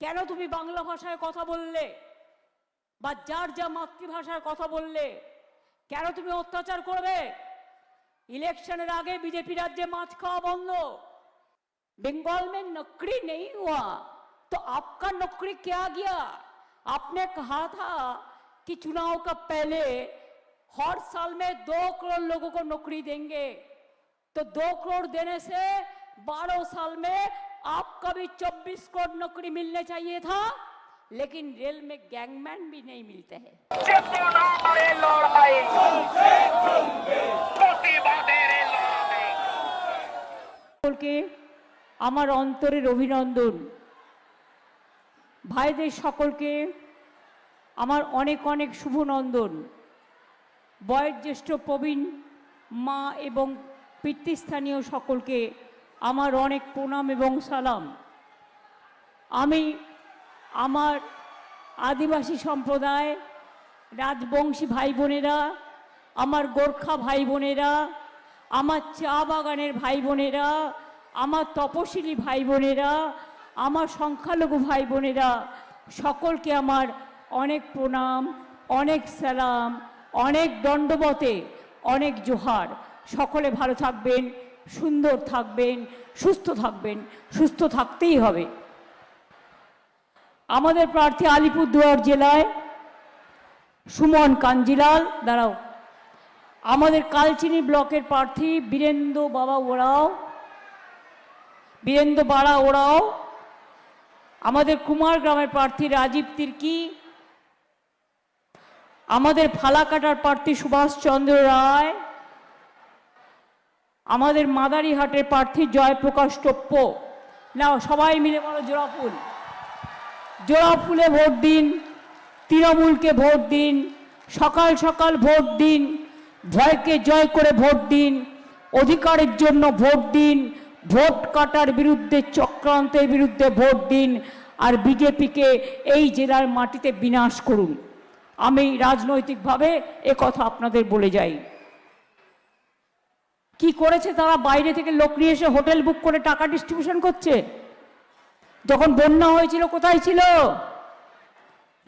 কেন তুমি বাংলা ভাষায় কথা বললে বা যার যা মাতৃভাষায় কথা বললে? কেন তুমি অত্যাচার করবে? इलेक्शन आगे बीजेपी राज्य माछ खावा बंद। बंगाल में नौकरी नहीं हुआ तो आपका नौकरी क्या गया? आपने कहा था कि चुनाव का पहले हर साल में 2 करोड़ लोगों को नौकरी देंगे, तो 2 करोड़ देने से 12 साल में आपका भी 24 करोड़ नौकरी मिलने चाहिए था, लेकिन रेल में गैंगमैन भी नहीं मिलते हैं। সকলকে আমার অন্তরের অভিনন্দন। ভাইদের সকলকে আমার অনেক অনেক শুভনন্দন। বয়োজ্যেষ্ঠ প্রবীণ মা এবং পিতৃস্থানীয় সকলকে আমার অনেক প্রণাম এবং সালাম। আমি আমার আদিবাসী সম্প্রদায়, রাজবংশী ভাই বোনেরা, আমার গোর্খা ভাই বোনেরা, আমার চা বাগানের ভাই বোনেরা, আমার তপশিলি ভাই বোনেরা, আমার সংখ্যালঘু ভাই বোনেরা, সকলকে আমার অনেক প্রণাম, অনেক সালাম, অনেক দণ্ডবতে, অনেক জোহার। সকলে ভালো থাকবেন, সুন্দর থাকবেন, সুস্থ থাকবেন। সুস্থ থাকতেই হবে। আমাদের প্রার্থী আলিপুরদুয়ার জেলায় সুমন কাঞ্জিলাল, দাঁড়াও, আমাদের কালচিনি ব্লকের প্রার্থী বীরেন্দ্র বাড়া ওরাও, আমাদের কুমার গ্রামের প্রার্থী রাজীব তির্কি, আমাদের ফালাকাটার প্রার্থী সুভাষচন্দ্র রায়, আমাদের মাদারিহাটের প্রার্থী জয়প্রকাশ টোপ্প। নাও সবাই মিলে বলো জোড়াফুল। জোড়াফুলে ভোট দিন, তৃণমূলকে ভোট দিন, সকাল সকাল ভোট দিন, ভয়কে জয় করে ভোট দিন, অধিকারের জন্য ভোট দিন, ভোট কাটার বিরুদ্ধে, চক্রান্তের বিরুদ্ধে ভোট দিন, আর বিজেপিকে এই জেলার মাটিতে বিনাশ করুন। আমি রাজনৈতিকভাবে কথা আপনাদের বলে যাই। কি করেছে তারা? বাইরে থেকে লোক নিয়ে এসে হোটেল বুক করে টাকা ডিস্ট্রিবিউশন করছে। যখন বন্যা হয়েছিল কোথায় ছিল?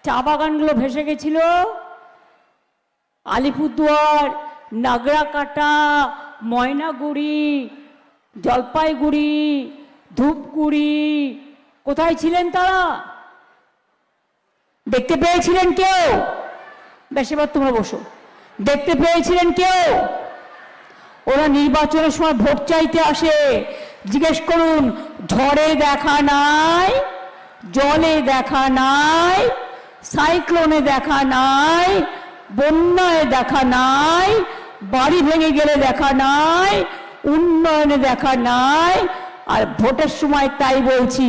চা বাগানগুলো ভেসে গেছিল। আলিপুরদুয়ার, নাগরাকাটা, ময়নাগুড়ি, জলপাইগুড়ি, ধূপগুড়ি, কোথায় ছিলেন তারা? দেখতে পেয়েছিলেন কেউ? বেশিরভাগ তোমরা বসো। দেখতে পেয়েছিলেন কেউ? ওরা নির্বাচনের সময় ভোট চাইতে আসে। জিজ্ঞেস করুন, ঝড়ে দেখা নাই, জলে দেখা নাই, সাইক্লোনে দেখা নাই, বন্যায় দেখা নাই, বাড়ি ভেঙে গেলে দেখা নাই, উন্নয়নে দেখা নাই। আর ভোটের সময় তাই বলছি,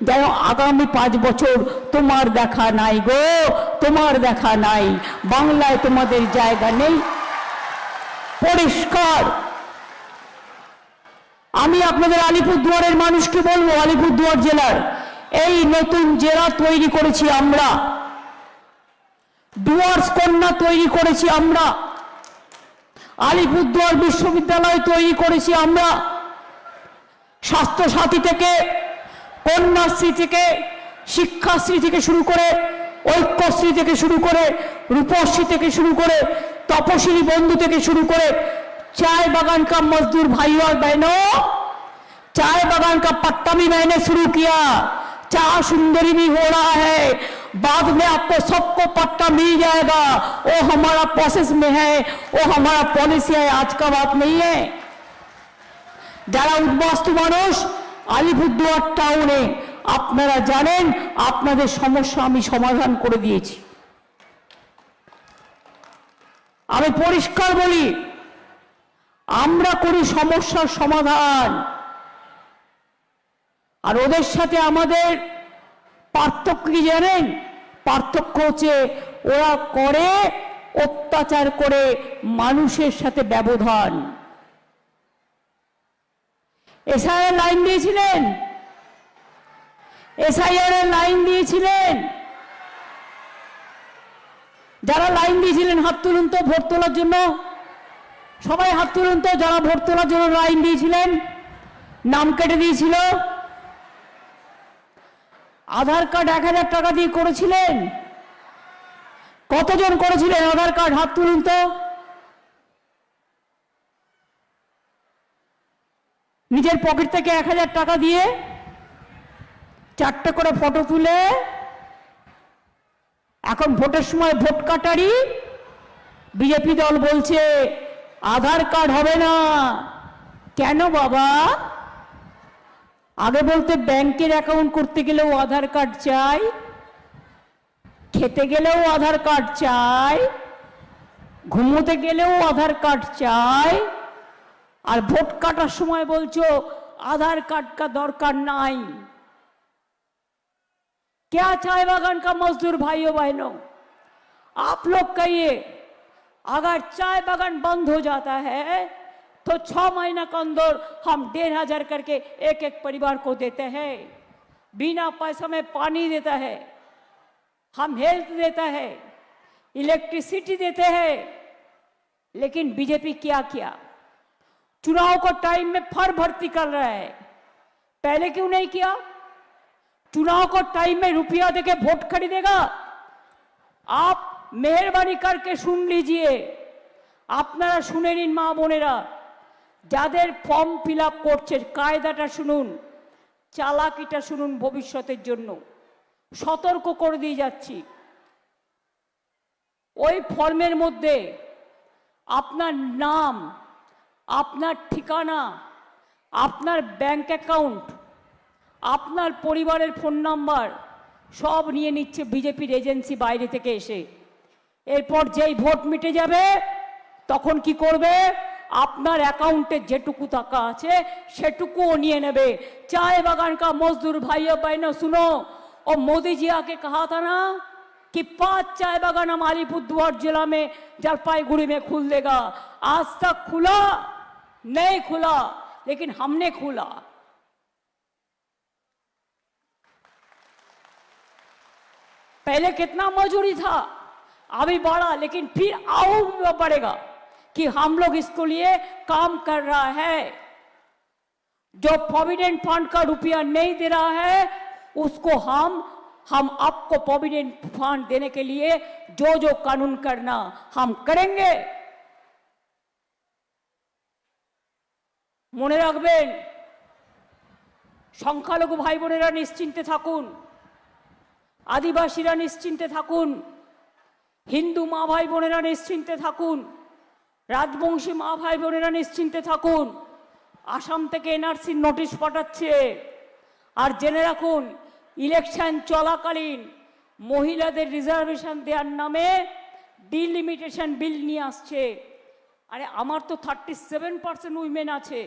যেন আগামী 5 বছর তোমার দেখা নাই গো, তোমার দেখা নাই। বাংলায় তোমাদের জায়গা নেই, পরিষ্কার। আমি আপনাদের আলিপুরদুয়ারের মানুষকে বলবো, আলিপুরদুয়ার জেলার এই নতুন জেলা তৈরি করেছি আমরা, ডুয়ার্স কন্যা তৈরি করেছি আমরা, আলিপুরদুয়ার বিশ্ববিদ্যালয় তৈরি করেছি আমরা। স্বাস্থ্যসাথী থেকে, কন্যাশ্রী থেকে, শিক্ষাশ্রী থেকে শুরু করে, ঐক্যশ্রী থেকে শুরু করে, রূপশ্রী থেকে শুরু করে, तपशिली बंधु থেকে শুরু করে चाय बागान का मजदूर भाई और बहनों, चाय बागान का पट्टा भी मैंने शुरू किया। चाय सुंदरी भी हो रहा है, बाद में आपको सबको पट्टा मिल जाएगा। वो हमारा प्रोसेस में है, वो हमारा पॉलिसी है, आज का बात नहीं है। যারা উদ্বাস্তু মানুষ আলিপুরদুয়ার টাউনে আপনারা জানেন আপনাদের সমস্যা আমি সমাধান করে দিয়েছি। আমি পরিষ্কার বলি, আমরা করি সমস্যার সমাধান। আর ওদের সাথে আমাদের পার্থক্য কি জানেন? পার্থক্য হচ্ছে ওরা করে অত্যাচার করে মানুষের সাথে ব্যবধান। এসআইআর লাইন দিয়েছিলেন, এসআইআর এর লাইন দিয়েছিলেন। যারা লাইন দিয়েছিলেন হাত তুলুন তো, ভোট তোলার জন্য। সবাই হাত তুলুন তো যারা ভোট তোলার জন্য লাইন দিয়েছিলেন, নাম কেটে দিয়েছিল। আধার কার্ড 1000 টাকা দিয়ে করেছিলেন? কতজন করেছিলেন আধার কার্ড? হাত তুলুন তো। নিজের পকেট থেকে 1000 টাকা দিয়ে 4টে করে ফটো তুলে এখন ভোটের সময় ভোট কাটারি বিজেপি দল বলছে আধার কার্ড হবে না। কেন বাবা? আগে বলতে ব্যাংকের অ্যাকাউন্ট করতে গেলেও আধার কার্ড চাই, খেতে গেলেও আধার কার্ড চাই, ঘুমোতে গেলেও আধার কার্ড চাই, আর ভোট কাটার সময় বলছো आधार कार्ड का दरकार नहीं। क्या चाय बागान का मजदूर भाइयों बहनों, आप लोग कहिए, अगर चाय बागान बंद हो जाता है तो 6 महीना के अंदर हम 1500 करके एक एक परिवार को देते हैं, बिना पैसा में पानी देता है, हम हेल्थ देता है, इलेक्ट्रिसिटी देते हैं। लेकिन बीजेपी क्या किया? चुनाव को टाइम में फर भर्ती कर रहा है। पहले क्यों नहीं किया? चुनाव को टाइम में रुपया देके वोट खरीदेगा। आप मेहरबानी करके सुन लीजिए, আপনারা শুনে নিন মা বোনেরা, যাদের ফর্ম ফিল আপ করছে কায়দাটা শুনুন, চালাকিটা শুনুন, ভবিষ্যতের জন্য সতর্ক করে দিয়ে যাচ্ছি। ওই ফর্মের মধ্যে আপনার নাম, আপনার ঠিকানা, আপনার ব্যাংক অ্যাকাউন্ট, আপনার পরিবারের ফোন নাম্বার সব নিয়ে নিচ্ছে বিজেপির এজেন্সি বাইরে থেকে এসে। এরপর যেই ভোট মিটে যাবে তখন কি করবে? আপনার অ্যাকাউন্টে যেটুকু টাকা আছে সেটুকুও নিয়ে নেবে। चाय बागान का मजदूर भाइयों बहनों सुनो, और मोदी जी आके कहा था ना कि 5 चाय बागान हम अलीपुरद्वार जिला में जलपाईगुड़ी में खुल देगा। आज तक खुला नहीं खुला, लेकिन हमने खुला। पहले कितना मजूरी था, अभी बढ़ा, लेकिन फिर और बढ़ेगा कि हम लोग इसको लिए काम कर रहा है। जो प्रोविडेंट फंड का रुपया नहीं दे रहा है उसको हम आपको प्रोविडेंट फंड देने के लिए जो जो कानून करना हम करेंगे। মনে রাখবেন, সংখ্যালঘু ভাই বোনেরা নিশ্চিন্তে থাকুন, আদিবাসীরা নিশ্চিন্তে থাকুন, হিন্দু মা ভাই বোনেরা নিশ্চিন্তে থাকুন, রাজবংশী মা ভাই বোনেরা নিশ্চিন্তে থাকুন। আসাম থেকে এনআরসির নোটিশ পাঠাচ্ছে। আর জেনে রাখুন, ইলেকশন চলাকালীন মহিলাদের রিজার্ভেশন দেওয়ার নামে ডিলিমিটেশন বিল নিয়ে আসছে। আরে আমার তো 37% উইমেন আছে,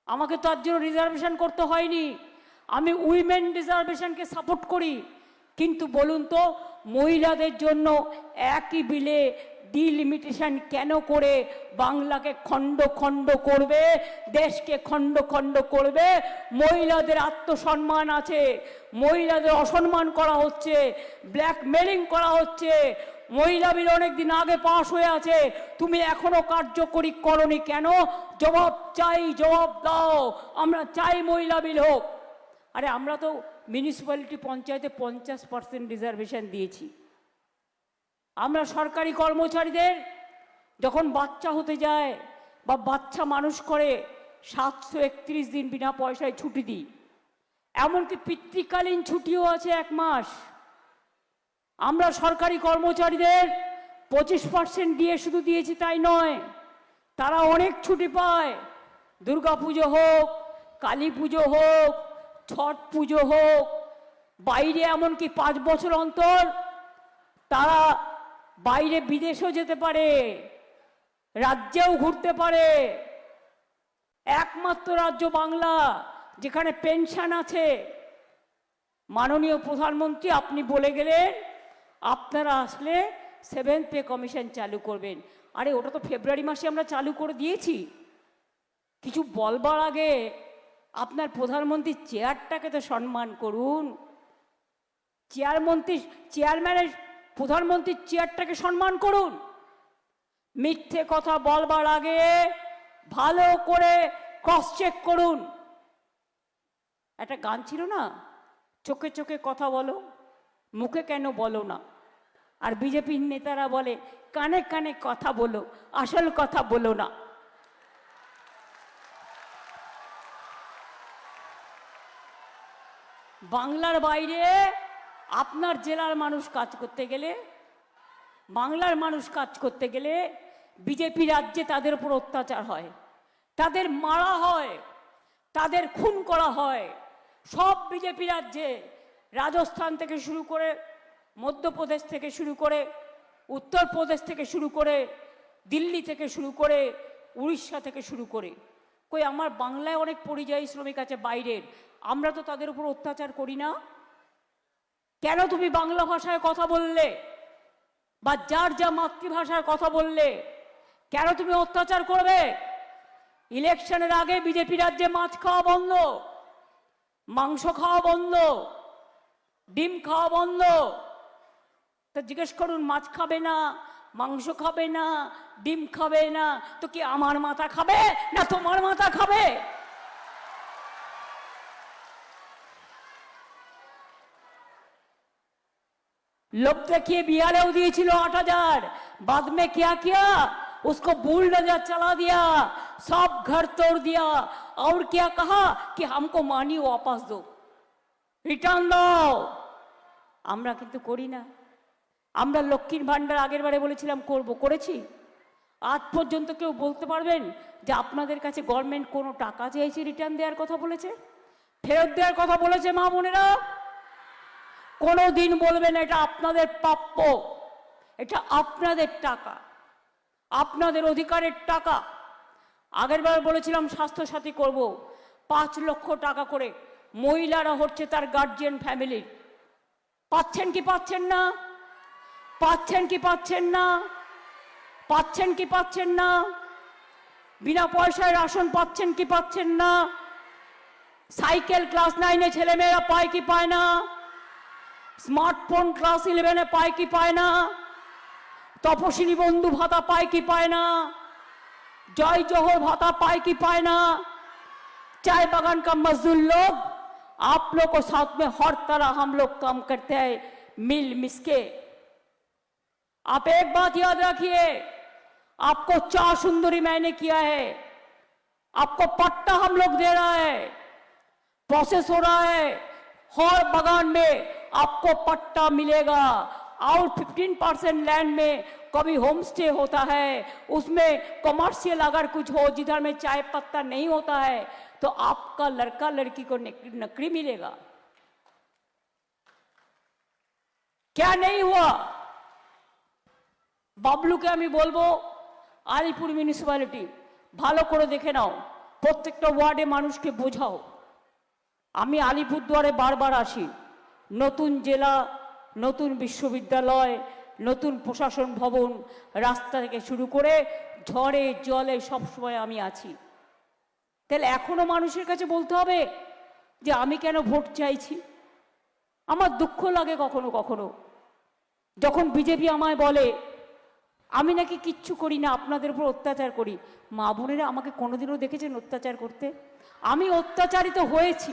আমাকে তো তার জন্য রিজার্ভেশন করতে হয়নি। আমি উইমেন রিজার্ভেশনকে সাপোর্ট করি, কিন্তু বলুন তো মহিলাদের জন্য একই বিলে ডিলিমিটেশন কেন করে বাংলাকে খণ্ড খণ্ড করবে, দেশকে খণ্ড খণ্ড করবে? মহিলাদের আত্মসম্মান আছে, মহিলাদের অসম্মান করা হচ্ছে, ব্ল্যাকমেলিং করা হচ্ছে। মহিলা বিল অনেক দিন আগে পাশ হয়ে আছে, তুমি এখনো কার্যকরী করনি কেন? জবাব চাই, জবাব দাও। আমরা চাই মহিলা বিল হোক। আরে আমরা তো মিউনিসিপ্যালিটি পঞ্চায়েতে 50% রিজার্ভেশন দিয়েছি। আমরা সরকারি কর্মচারীদের যখন বাচ্চা হতে যায় বা বাচ্চা মানুষ করে 731 দিন বিনা পয়সায় ছুটি দিই। এমনকি পিতৃকালীন ছুটিও আছে 1 মাস। আমরা সরকারি কর্মচারীদের 25% দিয়ে শুধু দিয়েছি তাই নয়, তারা অনেক ছুটি পায়। দুর্গা পুজো হোক, কালী পুজো হোক, ছট পুজো হোক, বাইরে এমনকি 5 বছর অন্তর তারা বাইরে বিদেশেও যেতে পারে, রাজ্যেও ঘুরতে পারে। একমাত্র রাজ্য বাংলা যেখানে পেনশন আছে। মাননীয় প্রধানমন্ত্রী আপনি বলে গেলেন আপনারা আসলে 7th পে কমিশন চালু করবেন। আরে ওটা তো ফেব্রুয়ারি মাসে আমরা চালু করে দিয়েছি। কিছু বলবার আগে আপনার প্রধানমন্ত্রী চেয়ারটাকে তো সম্মান করুন। চেয়ারম্যানের প্রধানমন্ত্রীর চেয়ারটাকে সম্মান করুন। মিথ্যে কথা বলবার আগে ভালো করে ক্রস চেক করুন। একটা গান ছিল না, চোখে চোখে কথা বলো, মুখে কেন বলো না? আর বিজেপির নেতারা বলে কানে কানে কথা বলো, আসল কথা বলো না। বাংলার বাইরে আপনার জেলার মানুষ কাজ করতে গেলে, বাংলার মানুষ কাজ করতে গেলে বিজেপি রাজ্যে তাদের উপর অত্যাচার হয়, তাদের মারা হয়, তাদের খুন করা হয়। সব বিজেপি রাজ্যে, রাজস্থান থেকে শুরু করে, মধ্যপ্রদেশ থেকে শুরু করে, উত্তরপ্রদেশ থেকে শুরু করে, দিল্লি থেকে শুরু করে, উড়িষ্যা থেকে শুরু করে, কই আমার বাংলায় অনেক পরিযায়ী শ্রমিক আছে বাইরের, আমরা তো তাদের উপর অত্যাচার করি না? কেন তুমি বাংলা ভাষায় কথা বললে বা যার যা মাতৃভাষায় কথা বললে কেন তুমি অত্যাচার করবে? ইলেকশনের আগে বিজেপি রাজ্যে মাছ খাওয়া বন্ধ, মাংস খাওয়া বন্ধ, ডিম খাওয়া বন্ধ। তা জিজ্ঞেস করুন, মাছ খাবে না, মাংস খাবে না, ডিম খাবে না, তো কি আমার মাথা খাবে না তোমার মাথা খাবে? लोग देखिए बिहार दिए 8,000, बाद में क्या किया, उसको बुलडोजर चला दिया, सब घर तोड़ दिया और क्या कहा कि हमको मानी वापस दो, रिटर्न दो। আমরা কিন্তু করি না। আমরা লক্ষ্মীর ভান্ডার আগের বারে বলেছিলাম করব, করেছি? আজ পর্যন্ত কেউ বলতে পারবেন যে আপনাদের কাছে গভর্নমেন্ট কোনো টাকা চেয়েছে রিটার্ন দেওয়ার কথা বলেছে, ফেরত দেওয়ার কথা বলেছে? মা বোনেরা, কোনো দিন বলবেন এটা আপনাদের প্রাপ্য, এটা আপনাদের টাকা, আপনাদের অধিকারের টাকা। আগের বার বলেছিলাম স্বাস্থ্যসাথী করব, 5 লক্ষ টাকা করে মহিলারা হচ্ছে তার গার্জিয়ান ফ্যামিলির। পাচ্ছেন কি পাচ্ছেন না? পাচ্ছেন কি পাচ্ছেন না? পাচ্ছেন কি পাচ্ছেন না? বিনা পয়সায় রাশন পাচ্ছেন কি পাচ্ছেন না? সাইকেল ক্লাস 9-এ ছেলেমেয়েরা পায় কি পায় না? স্মার্টফোন ক্লাস 11-এ পায় কি পায় না? তপশিলি বন্ধু ভাতা পায় কি পায় না? জয় জোহর ভাতা पाए कि पाए ना? चाय बागान का मजदूर लोग, आप लोग को साथ में हर तरह हम लोग काम करते हैं मिल मिसके। आप एक बात याद रखिए, आपको 4 सुंदरी मैंने किया है, आपको पट्टा हम लोग दे रहा है, प्रोसेस हो रहा है, हर बागान में आपको पट्टा मिलेगा। और 15% लैंड में कभी होम स्टे होता है, उसमें कमर्शियल अगर कुछ हो जिधर में चाय पत्ता नहीं होता है तो आपका लड़का लड़की को नौकरी मिलेगा। क्या नहीं हुआ? বাবলুকে আমি বলবো, আলিপুর মিউনিসিপ্যালিটি ভালো করে দেখে নাও, প্রত্যেকটা ওয়ার্ডে মানুষকে বোঝাও। আমি আলিপুরদুয়ারে বারবার আসি, নতুন জেলা, নতুন বিশ্ববিদ্যালয়, নতুন প্রশাসন ভবন, রাস্তা থেকে শুরু করে ঝড়ে জলে সবসময় আমি আছি। তাহলে এখনো মানুষের কাছে বলতে হবে যে আমি কেন ভোট চাইছি? আমার দুঃখ লাগে কখনো কখনো যখন বিজেপি আমায় বলে আমি নাকি কিচ্ছু করি না, আপনাদের উপর অত্যাচার করি। মা বোনেরা আমাকে কোনোদিনও দেখেছেন অত্যাচার করতে? আমি অত্যাচারিত হয়েছি,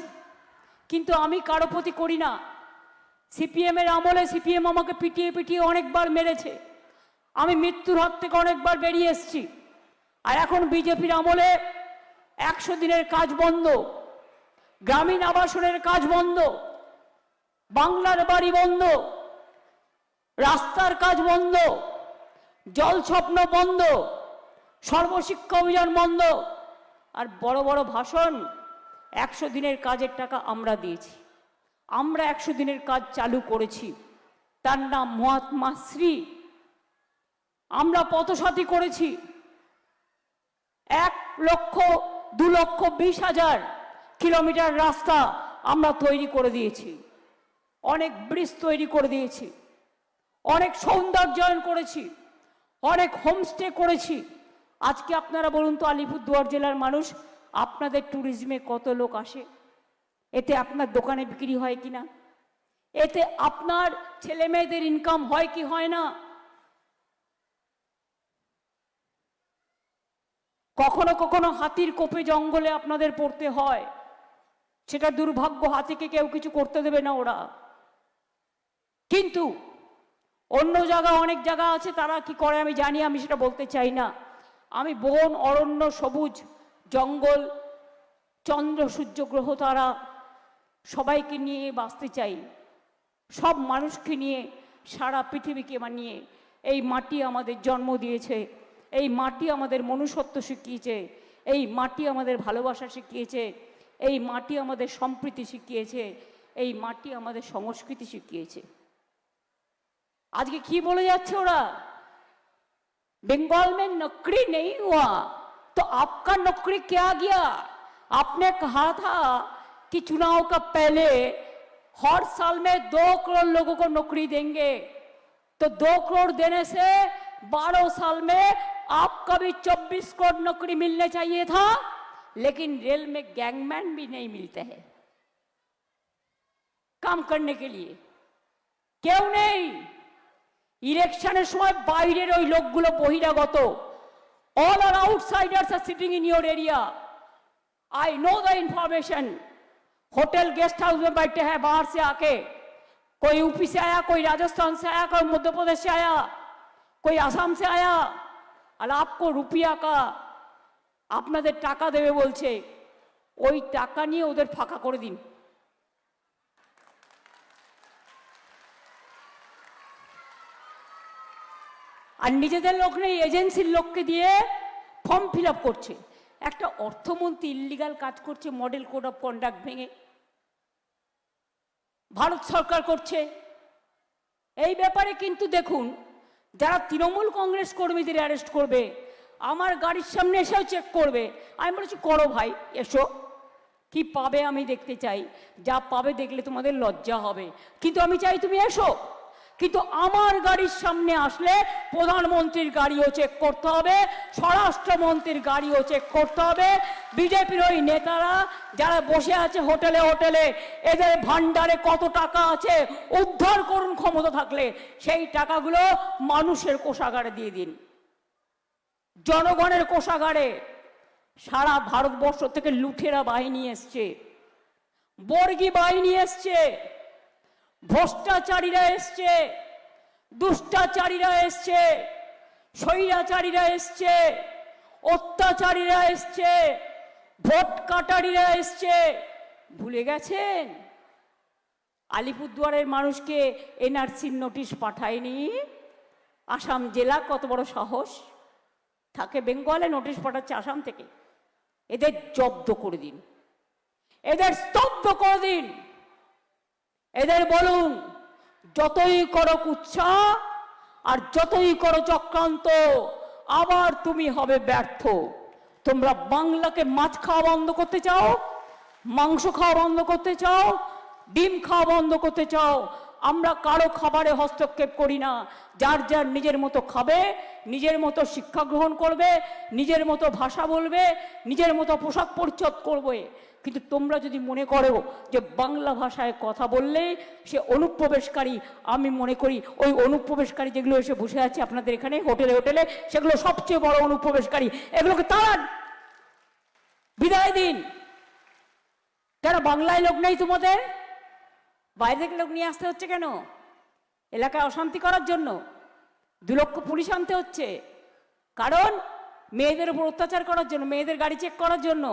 কিন্তু আমি কারো প্রতি করি না। সিপিএমের আমলে সিপিএম আমাকে পিটিয়ে পিটিয়ে অনেকবার মেরেছে, আমি মৃত্যুর হাত থেকে অনেকবার বেরিয়ে এসেছি। আর এখন বিজেপির আমলে 100 দিনের কাজ বন্ধ, গ্রামীণ আবাসনের কাজ বন্ধ, বাংলার বাড়ি বন্ধ, রাস্তার কাজ বন্ধ, জল স্বপ্ন বন্ধ, সর্বশিক্ষা অভিযান বন্ধ। আর বড় বড় ভাষণ, 100 দিনের কাজের টাকা আমরা দিয়েছি, আমরা 100 দিনের কাজ চালু করেছি, তার নাম মহাত্মা শ্রী। আমরা পথসাথী করেছি, 1,02,20,000 কিলোমিটার রাস্তা আমরা তৈরি করে দিয়েছি, অনেক ব্রিজ তৈরি করে দিয়েছি, অনেক সৌন্দর্যায়ন করেছি, অনেক হোমস্টে করেছি। আজকে আপনারা বলুন তো, আলিপুরদুয়ার জেলার মানুষ, আপনাদের ট্যুরিজমে কত লোক আসে? এতে আপনার দোকানে বিক্রি হয় কি না? এতে আপনার ছেলে মেয়েদের ইনকাম হয় কি হয় না? কখনো কখনো হাতির কোপে জঙ্গলে আপনাদের পড়তে হয়, সেটা দুর্ভাগ্য, হাতিকে কেউ কিছু করতে দেবে না ওরা। কিন্তু অন্য জায়গা, অনেক জায়গা আছে, তারা কি করে আমি জানি, আমি সেটা বলতে চাই না। আমি বন, অরণ্য, সবুজ, জঙ্গল, চন্দ্র, সূর্য, গ্রহ, তারা সবাইকে নিয়ে বাঁচতে চাই, সব মানুষকে নিয়ে, সারা পৃথিবীকে মানিয়ে। এই মাটি আমাদের জন্ম দিয়েছে, এই মাটি আমাদের মনুষ্যত্ব শিখিয়েছে, এই মাটি আমাদের ভালোবাসা শিখিয়েছে, এই মাটি আমাদের সম্প্রীতি শিখিয়েছে, এই মাটি আমাদের সংস্কৃতি শিখিয়েছে। আজকে কি বলে যাচ্ছে ওরা, बंगाल में नौकरी नहीं हुआ तो आपका नौकरी क्या गया? आपने कहा था कि चुनाव का पहले हर साल में 2 करोड़ लोगों को नौकरी देंगे, तो 2 करोड़ देने से 12 साल में आपका भी 24 करोड़ नौकरी मिलने चाहिए था। लेकिन रेल में गैंगमैन भी नहीं मिलते हैं काम करने के लिए, क्यों नहीं? ইলেকশনের সময় বাইরের ওই লোকগুলো বহিরাগত, all are outsiders are sitting in your area. I know the information. Hotel guest house में बैठे हैं बाहर से आके, कोई यूपी से आया, कोई राजस्थान से आया, कोई मध्य प्रदेश से आया, कोई आसाम से आया, और आपको रुपया का আপনাদের টাকা দেবে বলছে, ওই টাকা নিয়ে ওদের ফাঁকা করে দিন। আর নিজেদের লোক নেই, এজেন্সির লোককে দিয়ে ফর্ম ফিল আপ করছে। একটা অর্থমন্ত্রী ইল্লিগাল কাজ করছে, মডেল কোড অফ কন্ডাক্ট ভেঙে, ভারত সরকার করছে। এই ব্যাপারে কিন্তু দেখুন, যারা তৃণমূল কংগ্রেস কর্মীদের অ্যারেস্ট করবে, আমার গাড়ির সামনে এসেও চেক করবে। আমি বলেছি করো ভাই, এসো, কি পাবে আমি দেখতে চাই, যা পাবে দেখলে তোমাদের লজ্জা হবে, কিন্তু আমি চাই তুমি এসো। কিন্তু আমার গাড়ির সামনে আসলে প্রধানমন্ত্রীর গাড়িও চেক করতে হবে, স্বরাষ্ট্রমন্ত্রীর গাড়িও চেক করতে হবে। বিজেপির ওই নেতারা যারা বসে আছে হোটেলে হোটেলে, এদের ভান্ডারে কত টাকা আছে উদ্ধার করুন ক্ষমতা থাকলে, সেই টাকাগুলো মানুষের কোষাগারে দিয়ে দিন, জনগণের কোষাগারে। সারা ভারতবর্ষ থেকে লুঠেরা বাহিনী এসছে, বর্গী বাহিনী এসছে, ভ্রষ্টাচারীরা এসছে, দুষ্টাচারীরা এসছে, স্বৈরাচারীরা এসছে, অত্যাচারীরা এসছে, ভোট কাটারীরা এসছে। ভুলে গেছেন আলিপুরদুয়ারের মানুষকে এনআরসির নোটিশ পাঠায়নি আসাম জেলা? কত বড় সাহস থাকে, বেঙ্গলে নোটিশ পাঠাচ্ছে আসাম থেকে। এদের জব্দ করে দিন, এদের স্তব্ধ করে দিন, এদের বলুন যতই করো কুচ্ছা আর যতই করো চক্রান্ত, আবার তুমি হবে ব্যর্থ। তোমরা বাংলাকে মাছ খাওয়া বন্ধ করতে চাও, মাংস খাওয়া বন্ধ করতে চাও, ডিম খাওয়া বন্ধ করতে চাও। আমরা কারো খাবারে হস্তক্ষেপ করি না, যার যার নিজের মতো খাবে, নিজের মতো শিক্ষা গ্রহণ করবে, নিজের মতো ভাষা বলবে, নিজের মতো পোশাক পরিচ্ছদ করবে। কিন্তু তোমরা যদি মনে করো যে বাংলা ভাষায় কথা বললে সে অনুপ্রবেশকারী, আমি মনে করি ওই অনুপ্রবেশকারী যেগুলো এসে বসে আছে আপনাদের এখানে হোটেলে হোটেলে, সেগুলো সবচেয়ে বড় অনুপ্রবেশকারী। এগুলোকে তাড়ান, বিদায় দিন। কেন বাংলায় লোক নেই তোমাদের? বাইরে থেকে লোক নিয়ে আসতে হচ্ছে কেন? এলাকায় অশান্তি করার জন্য 2 লক্ষ পুলিশ আনতে হচ্ছে, কারণ মেয়েদের উপর অত্যাচার করার জন্য, মেয়েদের গাড়ি চেক করার জন্য।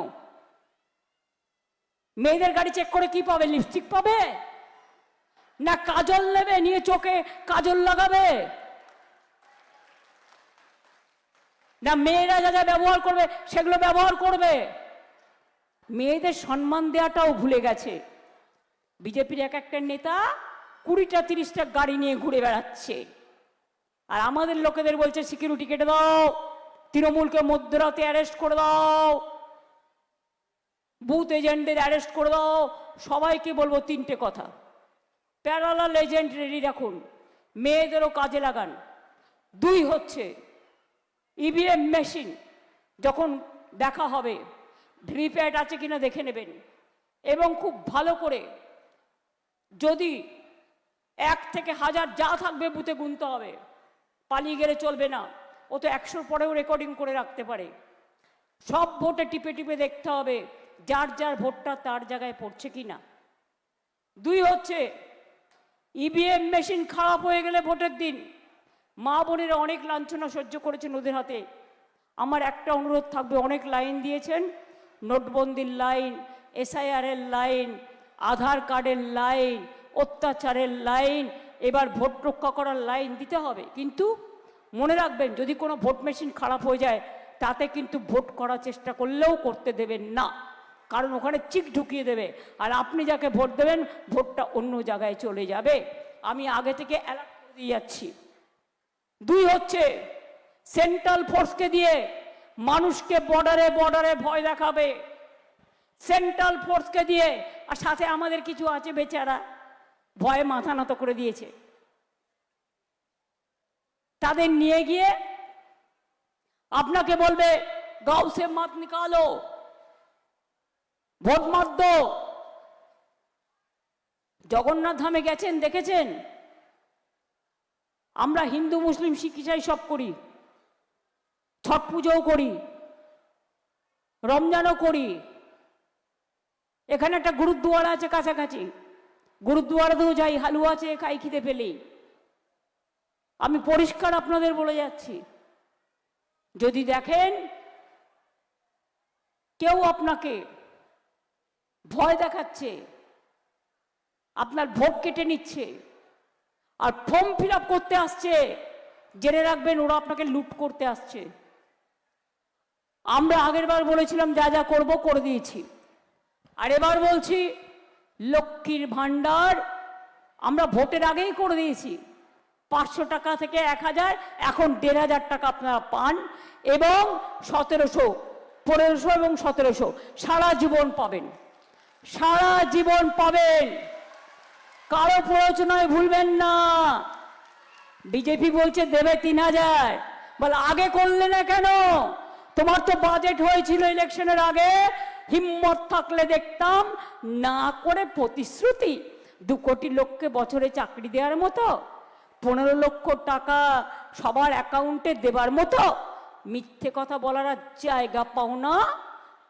মেয়েদের গাড়ি চেক করে কি পাবে? লিপস্টিক পাবে না কাজল নেবে, নিয়ে চোখে কাজল লাগাবে? না মেয়েরা যা যা ব্যবহার করবে সেগুলো ব্যবহার করবে? মেয়েদের সম্মান দেওয়াটাও ভুলে গেছে বিজেপির এক একটা নেতা। 20টা 30টা গাড়ি নিয়ে ঘুরে বেড়াচ্ছে, আর আমাদের লোকেদের বলছে সিকিউরিটি কেটে দাও, তৃণমূলকে মধ্যরাতে অ্যারেস্ট করে দাও, বুথ এজেন্টদের অ্যারেস্ট করে দাও। সবাইকে বলবো 3টে কথা, প্যারালাল এজেন্ট রেডি রাখুন, মেয়েদেরও কাজে লাগান। 2 হচ্ছে ইভিএম মেশিন যখন দেখা হবে ভিভিপ্যাট আছে কিনা দেখে নেবেন, এবং খুব ভালো করে যদি 1 থেকে 1000 যা থাকবে বুথে গুনতে হবে, পালিয়ে গেলে চলবে না। ও তো 100 পরেও রেকর্ডিং করে রাখতে পারে। সব ভোটে টিপে টিপে দেখতে হবে যার যার ভোটটা তার জায়গায় পড়ছে কি না। দুই হচ্ছে ইভিএম মেশিন খারাপ হয়ে গেলে ভোটের দিন মা বোনেরা অনেক লাঞ্ছনা সহ্য করেছেন ওদের হাতে। আমার একটা অনুরোধ থাকবে, অনেক লাইন দিয়েছেন, নোটবন্দির লাইন, এসআইআরের লাইন, আধার কার্ডের লাইন, অত্যাচারের লাইন, এবার ভোট রক্ষা করার লাইন দিতে হবে। কিন্তু মনে রাখবেন, যদি কোনো ভোট মেশিন খারাপ হয়ে যায় তাতে কিন্তু ভোট করার চেষ্টা করলেও করতে দেবেন না, কারণ ওখানে চিক ঢুকিয়ে দেবে, আর আপনি যাকে ভোট দেবেন ভোটটা অন্য জায়গায় চলে যাবে। আমি আগে থেকে অ্যালার্ট করে দিয়ে যাচ্ছি। দুই হচ্ছে সেন্ট্রাল ফোর্সকে দিয়ে মানুষকে বর্ডারে বর্ডারে ভয় দেখাবে, সেন্ট্রাল ফোর্সকে দিয়ে, আর সাথে আমাদের কিছু আছে বেচারা ভয়ে মাথা নত করে দিয়েছে, তাদের নিয়ে গিয়ে আপনাকে বলবে গাঁও সে মত নিকালো, ভোট মত দো। জগন্নাথ ধামে গেছেন, দেখেছেন, আমরা হিন্দু মুসলিম শিখ ইসাই সব করি, ছট পুজোও করি, রমজানও করি। এখানে একটা গুরুদুয়ারা আছে কাছাকাছি, গুরুদুয়ারাতেও যাই, হালুয়া আছে খাই খিদে পেলেই। আমি পরিষ্কার আপনাদের বলে যাচ্ছি, যদি দেখেন কেউ আপনাকে ভয় দেখাচ্ছে, আপনার ভোট কেটে নিচ্ছে, আর ফর্ম ফিল আপ করতে আসছে, জেনে রাখবেন ওরা আপনাকে লুট করতে আসছে। আমরা আগের বার বলেছিলাম যা যা করব করে দিয়েছি, আর এবার বলছি লক্ষ্মীর ভাণ্ডার আমরা ভোটের আগেই করে দিয়েছি। 500 টাকা থেকে 1000, এখন 1500 টাকা আপনারা পান, এবং 1700, 1500 এবং 1700 সারা জীবন পাবেন, সারা জীবন পাবেন, কারো প্রয়োজনায় ভুলবেন না। বিজেপি বলছে দেবে 3000, বলে আগে করলে না কেন? তোমার তো বাজেট হয়েছিল ইলেকশনের আগে, হিম্মত থাকলে দেখতাম না করে প্রতিশ্রুতি 2 কোটি লোককে বছরে চাকরি দেওয়ার মতো, 15 লক্ষ টাকা সবার অ্যাকাউন্টে দেবার মতো মিথ্যে কথা বলার জায়গা পাও না।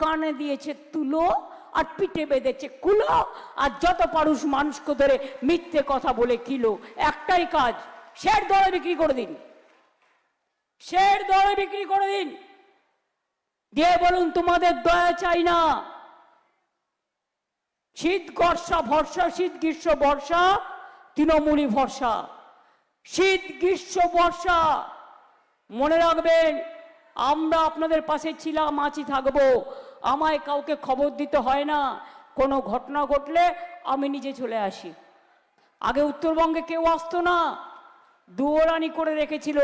কানে দিয়েছে তুলো আর পিঠে বেঁধেছে কুলো, আর যত পারুষ মানুষকে ধরে মিথ্যে কথা বলে কিলো। একটাই কাজ, শের দরে বিক্রি করে দিন, শের দরে বিক্রি করে দিন, দিয়ে বলুন তোমাদের দয়া চাই না। শীত বর্ষা ভরসা, শীত গ্রীষ্ম বর্ষা, তৃণমূলী ভরসা, শীত গ্রীষ্ম বর্ষা। মনে রাখবেন, আমরা আপনাদের পাশে ছিলাম, আছি, থাকবো। আমায় কাউকে খবর দিতে হয় না, কোনো ঘটনা ঘটলে আমি নিজে চলে আসি। আগে উত্তরবঙ্গে কেউ আসতো না, দুয়ারানি করে রেখেছিল,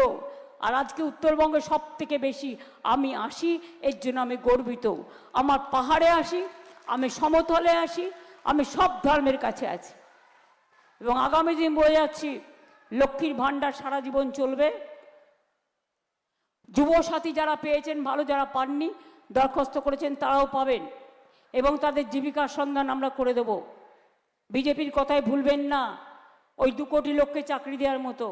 আর আজকে উত্তরবঙ্গে সব থেকে বেশি আমি আসি, এর জন্য আমি গর্বিত। আমার পাহাড়ে আসি, আমি সমতলে আসি, আমি সব ধর্মের কাছে আছি, এবং আগামী দিন বলে যাচ্ছি লক্ষ্মীর ভাণ্ডার সারা জীবন চলবে। যুবসাথী যারা পেয়েছেন ভালো, যারা পাননি দরখাস্ত করেছেন তারাও পাবেন, এবং তাদের জীবিকার সন্ধান আমরা করে দেব। বিজেপির কথায় ভুলবেন না, ওই 2 কোটি লোককে চাকরি দেওয়ার মতো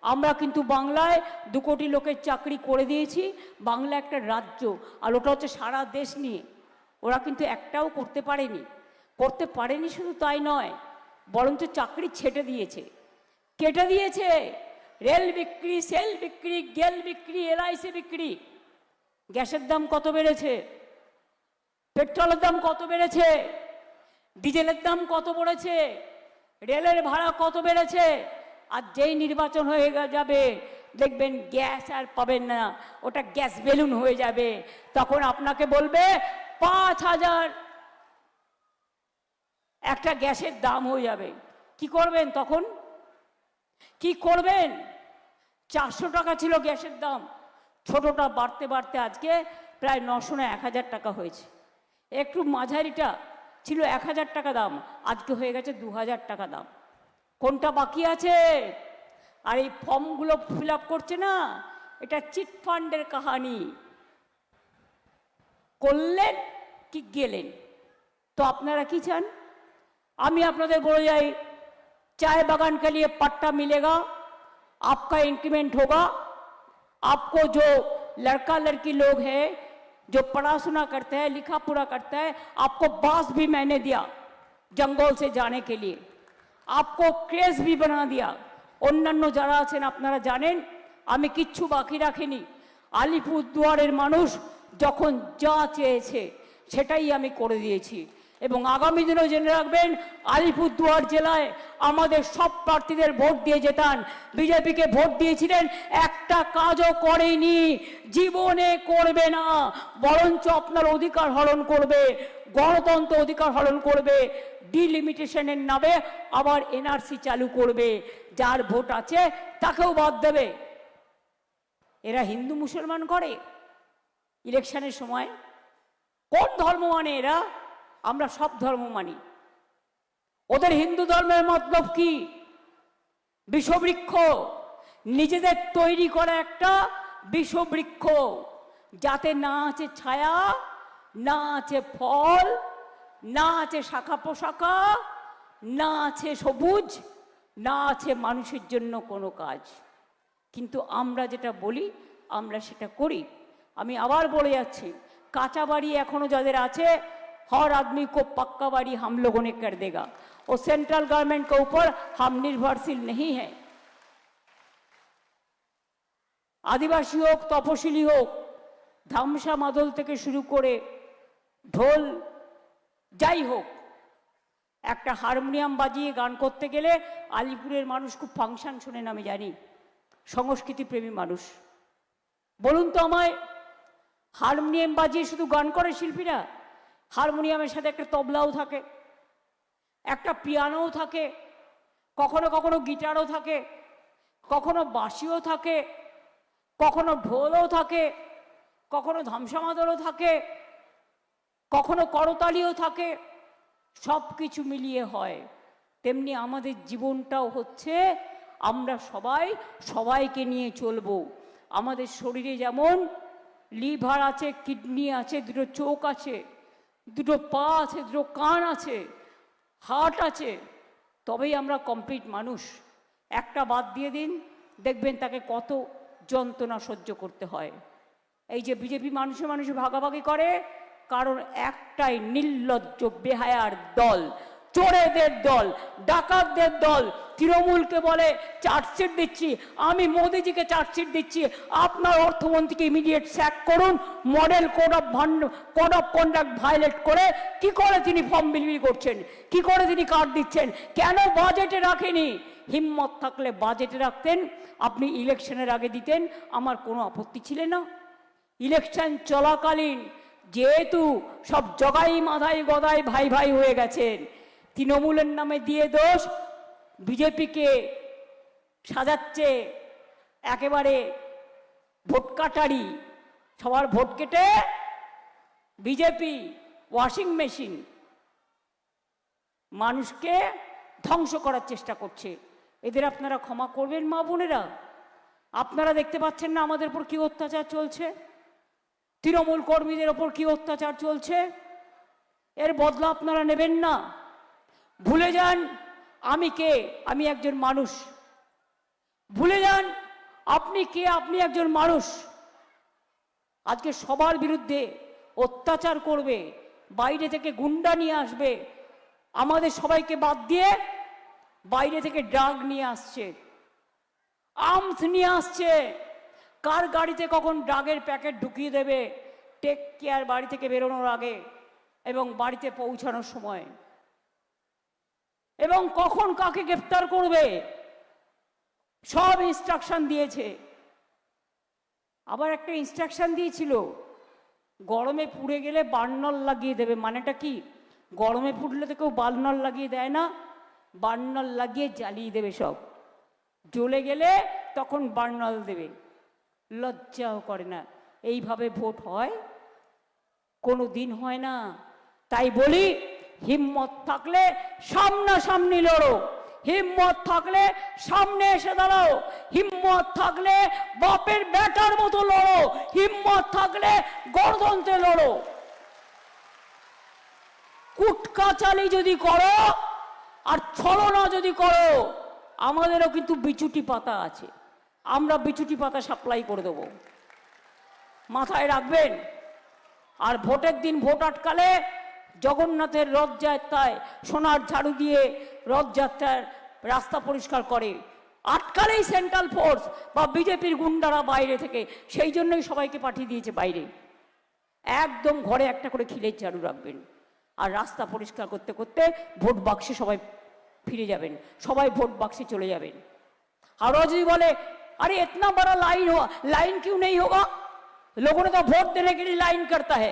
আমরা কিন্তু বাংলায় 2 কোটি লোকের চাকরি করে দিয়েছি। বাংলা একটা রাজ্য, আর ওটা হচ্ছে সারা দেশ নিয়ে। ওরা কিন্তু একটাও করতে পারেনি, করতে পারেনি শুধু তাই নয়, বরঞ্চ চাকরি ছেটে দিয়েছে, কেটে দিয়েছে। রেল বিক্রি, সেল বিক্রি, গেল বিক্রি, LIC বিক্রি। গ্যাসের দাম কত বেড়েছে, পেট্রোলের দাম কত বেড়েছে, ডিজেলের দাম কত বেড়েছে, রেলের ভাড়া কত বেড়েছে। আর যেই নির্বাচন হয়ে যাবে দেখবেন গ্যাস আর পাবেন না, ওটা গ্যাস বেলুন হয়ে যাবে। তখন আপনাকে বলবে 5000 একটা গ্যাসের দাম হয়ে যাবে। কি করবেন তখন? কি করবেন? 400 টাকা ছিল গ্যাসের দাম, ছোটটা বাড়তে বাড়তে আজকে প্রায় 900 না 1000 টাকা হয়েছে। একটু মাঝারিটা ছিল 1000 টাকা দাম, আজকে হয়ে গেছে 2000 টাকা দাম। কোনটা বাকি আছে? আর এই ফর্মগুলো ফিল আপ করছে না, এটা চিট ফান্ডের কাহানি। করলেন কি গেলেন। তো আপনারা কি চান? আমি আপনাদের বলে যাই, चाय बागान के लिए पट्टा मिलेगा, आपका इंक्रीमेंट होगा, आपको जो लड़का लड़की लोग हैं जो पढ़ा सुना करता है, लिखा पढ़ा करता है, आपको बास भी मैंने दिया जंगल से जाने के लिए, आपको क्रेज भी बना दिया। অন্যান্য যারা আছেন আপনারা জানেন আমি কিচ্ছু বাকি রাখিনি। আলিপুরদুয়ারের মানুষ যখন যা চেয়েছে সেটাই আমি করে দিয়েছি এবং আগামী দিনেও জেনে রাখবেন আলিপুরদুয়ার জেলায় আমাদের সব প্রার্থীদের ভোট দিয়ে যেতান, বিজেপিকে ভোট দিয়েছিলেন, একটা কাজও করেনি, জীবনে করবে না, বরঞ্চ আপনার অধিকার হরণ করবে, গণতন্ত্র অধিকার হরণ করবে, ডিলিমিটেশনের নামে আবার এনআরসি চালু করবে, যার ভোট আছে তাকেও বাদ দেবে। এরা হিন্দু মুসলমান করে ইলেকশনের সময়? কোন ধর্ম মানে এরা? আমরা সব ধর্ম মানি। ওদের হিন্দু ধর্মের মতলব কি? বিষবৃক্ষ, নিজেদের তৈরি করা একটা বিষবৃক্ষ, যাতে না আছে ছায়া, না আছে ফল, না আছে শাখা পোশাকা, না আছে সবুজ, না আছে মানুষের জন্য কোনো কাজ। কিন্তু আমরা যেটা বলি আমরা সেটা করি। আমি আবার বলে যাচ্ছি, কাঁচা বাড়ি এখনো যাদের আছে, हर आदमी को पक्का बाड़ी हम लोगों ने कर देगा। और सेंट्रल गवर्नमेंट के ऊपर हम निर्भरशील नहीं है। आदिवासी হোক, তপশিলি হোক, ধামসা মাদল থেকে শুরু করে ঢোল যাই হোক, একটা হারমোনিয়াম বাজিয়ে গান করতে গেলে আলিপুরের মানুষ খুব ফাংশন শোনেন, আমি জানি, সংস্কৃতি প্রেমী মানুষ। বলুন তো আমায়, হারমোনিয়াম বাজিয়ে শুধু গান করে শিল্পীরা? হারমোনিয়ামের সাথে একটা তবলাও থাকে, একটা পিয়ানোও থাকে, কখনো কখনো গিটারও থাকে, কখনো বাঁশিও থাকে, কখনো ঢোলও থাকে, কখনো ধামসা মাদলও থাকে, কখনো করতালিও থাকে, সব কিছু মিলিয়ে হয়। তেমনি আমাদের জীবনটাও হচ্ছে আমরা সবাই সবাইকে নিয়ে চলবো। আমাদের শরীরে যেমন লিভার আছে, কিডনি আছে, দুটো চোখ আছে, দুটো পা আছে, দুটো কান আছে, হার্ট আছে, তবেই আমরা কমপ্লিট মানুষ। একটা বাদ দিয়ে দিন, দেখবেন তাকে কত যন্ত্রণা সহ্য করতে হয়। এই যে বিজেপি মানুষে মানুষে ভাগাভাগি করে, কারণ একটাই নির্লজ্জ বেহায়ার দল, চোরেদের দল, ডাকাতদের দল। তৃণমূলকে বলে চার্জশিট দিচ্ছি, আমি মোদিজিকে চার্জশিট দিচ্ছি, আপনার অর্থমন্ত্রীকে ইমিডিয়েট স্যাক করুন। Model code of conduct violate করে কি করে তিনি ফর্ম বিলি করছেন, কি করে তিনি কার্ড দিচ্ছেন, কেন বাজেটে রাখেনি? হিম্মত থাকলে বাজেটে রাখতেন, আপনি ইলেকশনের আগে দিতেন, আমার কোনো আপত্তি ছিল না। ইলেকশন চলাকালীন যেহেতু সব জগাই মাথায় গদাই ভাই ভাই হয়ে গেছেন, তৃণমূলের নামে দিয়ে দোষ, বিজেপিকে সাজাচ্ছে একেবারে ভোট কাটারি, সবার ভোট কেটে বিজেপি ওয়াশিং মেশিন, মানুষকে ধ্বংস করার চেষ্টা করছে। এদের আপনারা ক্ষমা করবেন মা বোনেরা? আপনারা দেখতে পাচ্ছেন না আমাদের উপর কি অত্যাচার চলছে, তৃণমূল কর্মীদের ওপর কি অত্যাচার চলছে? এর বদলা আপনারা নেবেন না। ভুলে যান আমি কে, আমি একজন মানুষ। ভুলে যান আপনি কে, আপনি একজন মানুষ। আজকে সবার বিরুদ্ধে অত্যাচার করবে, বাইরে থেকে গুন্ডা নিয়ে আসবে, আমাদের সবাইকে বাদ দিয়ে বাইরে থেকে ড্রাগ নিয়ে আসছে, আর্মস নিয়ে আসছে। কার গাড়িতে কখন ড্রাগের প্যাকেট ঢুকিয়ে দেবে, টেক কেয়ার বাড়ি থেকে বেরোনোর আগে এবং বাড়িতে পৌঁছানোর সময়, এবং কখন কাকে গ্রেফতার করবে, সব ইনস্ট্রাকশন দিয়েছে। আবার একটা ইনস্ট্রাকশন দিয়েছিল, গরমে পুড়ে গেলে বার্নার লাগিয়ে দেবে। মানেটা কি? গরমে পুড়লে তো কেউ বার্নার লাগিয়ে দেয় না, বার্নার লাগিয়ে জ্বালিয়ে দেবে সব, জ্বলে গেলে তখন বার্নার দেবে। লজ্জাও করে না। এইভাবে ভোট হয়? কোনো দিন হয় না। তাই বলি, হিম্মত থাকলে সামনাসামনি লড়ো, হিম্মত থাকলে সামনে এসে দাঁড়াও, হিম্মত থাকলে বাপের বেটার মতো লড়ো, হিম্মত থাকলে গণতন্ত্রে লড়ো। কুটকাচালি যদি করো আর ছলনা যদি করো, আমাদেরও কিন্তু বিচুটি পাতা আছে, আমরা বিচুটি পাতা সাপ্লাই করে দেবো। মাথায় রাখবেন, আর ভোটের দিন ভোট আটকালে জগন্নাথের রথযাত্রায় সোনার ঝাড়ু দিয়ে রথযাত্রার রাস্তা পরিষ্কার করে, আটকালেই সেন্ট্রাল ফোর্স বা বিজেপির গুন্ডারা বাইরে থেকে, সেই জন্যই সবাইকে পাঠিয়ে দিয়েছে বাইরে। একদম ঘরে একটা করে খিলের ঝাড়ু রাখবেন, আর রাস্তা পরিষ্কার করতে করতে ভোট বাক্সে সবাই ফিরে যাবেন, সবাই ভোট বাক্সে চলে যাবেন। আর ও যদি বলে अरे इतना बड़ा लाइन क्यों नहीं होगा, लोगों ने तो वोट देने के लिए लाइन करता है,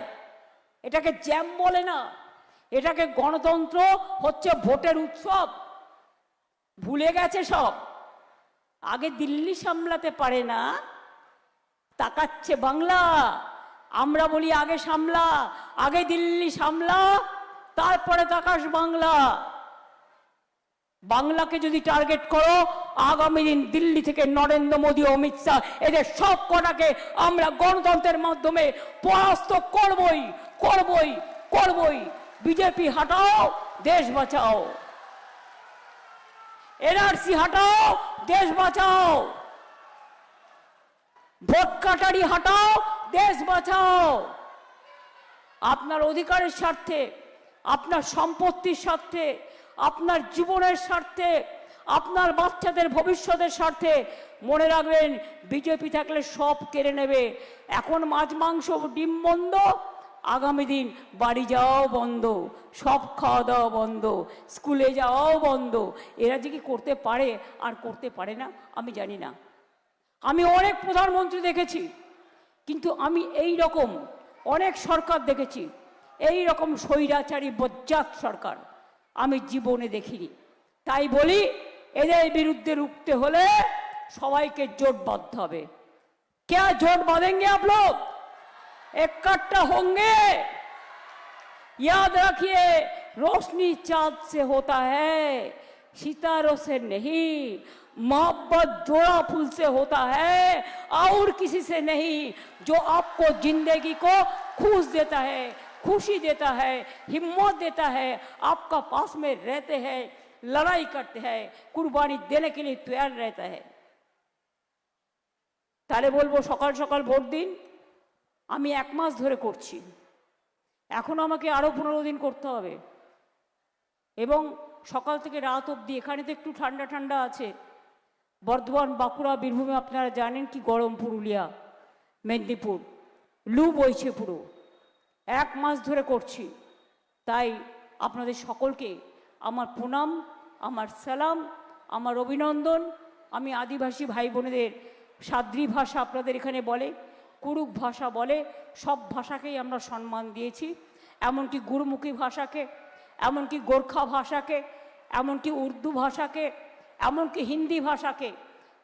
এটাকে জ্যাম বলে না, এটাকে গণতন্ত্র হচ্ছে ভোটের উৎসব। ভুলে গেছে সব। আগে দিল্লি সামলাতে পারে না, তাকাচ্ছে বাংলা। আমরা বলি আগে সামলা, আগে দিল্লি সামলা, তারপরে তাকাস বাংলা। বাংলাকে যদি টার্গেট করো, আগামী দিন দিল্লি থেকে নরেন্দ্র মোদী, অমিত শাহ, এদের সব কটাকে আমরা গণতন্ত্রের মাধ্যমে পরাস্ত করবই করবই করবই। বিজেপি হটাও, দেশ বাঁচাও। এনআরসি হটাও, দেশ বাঁচাও। ভোট কাটারি হটাও, দেশ বাঁচাও। আপনার অধিকারের স্বার্থে, আপনার সম্পত্তির স্বার্থে, আপনার জীবনের স্বার্থে, আপনার বাচ্চাদের ভবিষ্যতের স্বার্থে মনে রাখবেন, বিজেপি থাকলে সব কেড়ে নেবে। এখন মাছ মাংস ডিম বন্ধ, আগামী দিন বাড়ি যাওয়াও বন্ধ, সব খাওয়া দাওয়া বন্ধ, স্কুলে যাওয়াও বন্ধ। এরা যে কি করতে পারে আর করতে পারে না আমি জানি না। আমি অনেক প্রধানমন্ত্রী দেখেছি, কিন্তু আমি এই রকম অনেক সরকার দেখেছি, এই রকম স্বৈরাচারী বজ্জাত সরকার আমি জীবনে দেখিনি। তাই বলি, এদের বিরুদ্ধে রুখতে হলে সবাইকে জোট বাঁধতে হবে। क्या जोट बांधेंगे आप लोग? इकट्ठा होंगे? याद रखिए, रोशनी चांद से होता है, सितारों से नहीं। मोहब्बत जोड़ा फूल से होता है और किसी से नहीं। जो आपको जिंदगी को खुश देता है, खुशी देता है, हिम्मत देता है, आपका पास में रहते हैं, लड़ाई करते हैं, कुर्बानी देने के लिए तैयार रहता है। তাহলে বলবো সকাল সকাল ভোট দিন। আমি 1 মাস ধরে করছি, এখন আমাকে আরো 15 দিন করতে হবে, এবং সকাল থেকে রাত অবধি। এখানে তো একটু ঠান্ডা ঠান্ডা আছে, বর্ধমান, বাঁকুড়া, বীরভূমে আপনারা জানেন কি গরম, পুরুলিয়া, মেদিনীপুর, লু বইছে পুরো। 1 মাস ধরে করছি, তাই আপনাদের সকলকে আমার প্রণাম, আমার সালাম, আমার অভিনন্দন। আমি আদিবাসী ভাই বোনেদের সাদ্রি ভাষা আপনাদের এখানে বলে, কুরুক ভাষা বলে, সব ভাষাকেই আমরা সম্মান দিয়েছি। এমনকি গুরুমুখী ভাষাকে, এমনকি গোর্খা ভাষাকে, এমনকি উর্দু ভাষাকে, এমনকি হিন্দি ভাষাকে,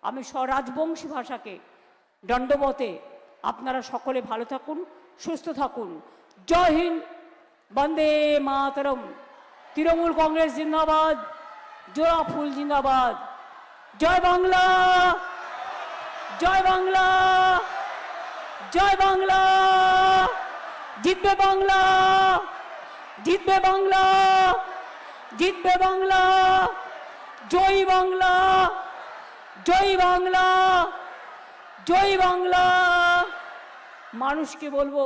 আমি স্বরাজবংশী ভাষাকে দণ্ডবতে। আপনারা সকলে ভালো থাকুন, সুস্থ থাকুন। জয় হিন্দ, বন্দে মাতরম। তৃণমূল কংগ্রেস জিন্দাবাদ, জোড়া ফুল জিন্দাবাদ। জয় বাংলা, জয় বাংলা, জয় বাংলা। জিতবে বাংলা, জিতবে বাংলা, জিতবে বাংলা। জয় বাংলা, জয় বাংলা, জয় বাংলা। মানুষকে বলবো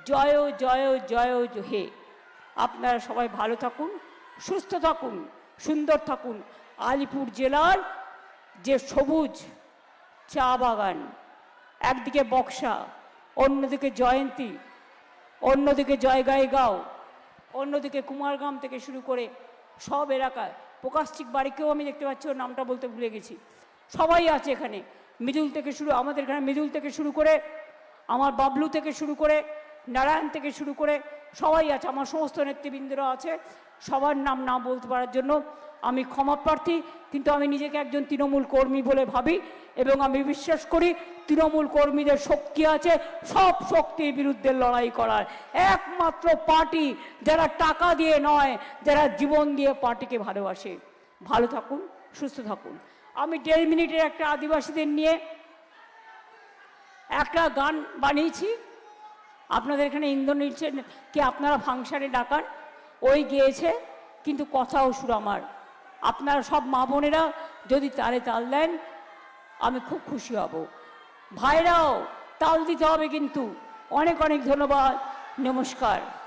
জয় জয় জয় হে। আপনারা সবাই ভালো থাকুন, সুস্থ থাকুন, সুন্দর থাকুন। আলিপুর জেলার যে সবুজ চা বাগান, একদিকে বক্সা, অন্যদিকে জয়ন্তী, অন্যদিকে জয়গাইগাঁও, অন্যদিকে কুমারগ্রাম থেকে শুরু করে সব এলাকায়, প্রকাশচিক বাড়িকেও আমি দেখতে পাচ্ছি, ওর নামটা বলতে ভুলে গেছি, সবাই আছে এখানে। মিদুল থেকে শুরু, আমাদের এখানে মিদুল থেকে শুরু করে, আমার বাবলু থেকে শুরু করে, নারায়ণ থেকে শুরু করে সবাই আছে, আমার সমস্ত নেতৃবৃন্দরা আছে। সবার নাম না বলতে পারার জন্য আমি ক্ষমা প্রার্থী, কিন্তু আমি নিজেকে একজন তৃণমূল কর্মী বলে ভাবি, এবং আমি বিশ্বাস করি তৃণমূল কর্মীদের শক্তি আছে সব শক্তির বিরুদ্ধে লড়াই করার। একমাত্র পার্টি যারা টাকা দিয়ে নয়, যারা জীবন দিয়ে পার্টিকে ভালোবাসে। ভালো থাকুন, সুস্থ থাকুন। আমি 1.5 মিনিটের একটা আদিবাসীদের নিয়ে একটা গান বানিয়েছি, আপনাদের এখানে ইন্দ্রনীলকে আপনারা ফাংশনে ডাকান, ওই গেয়েছে, কিন্তু কথা ও সুর আমার। আপনারা সব মা বোনেরা যদি তালে তাল দেন আমি খুব খুশি হব। ভাইরাও তাল দিতে হবে কিন্তু। অনেক অনেক ধন্যবাদ। নমস্কার।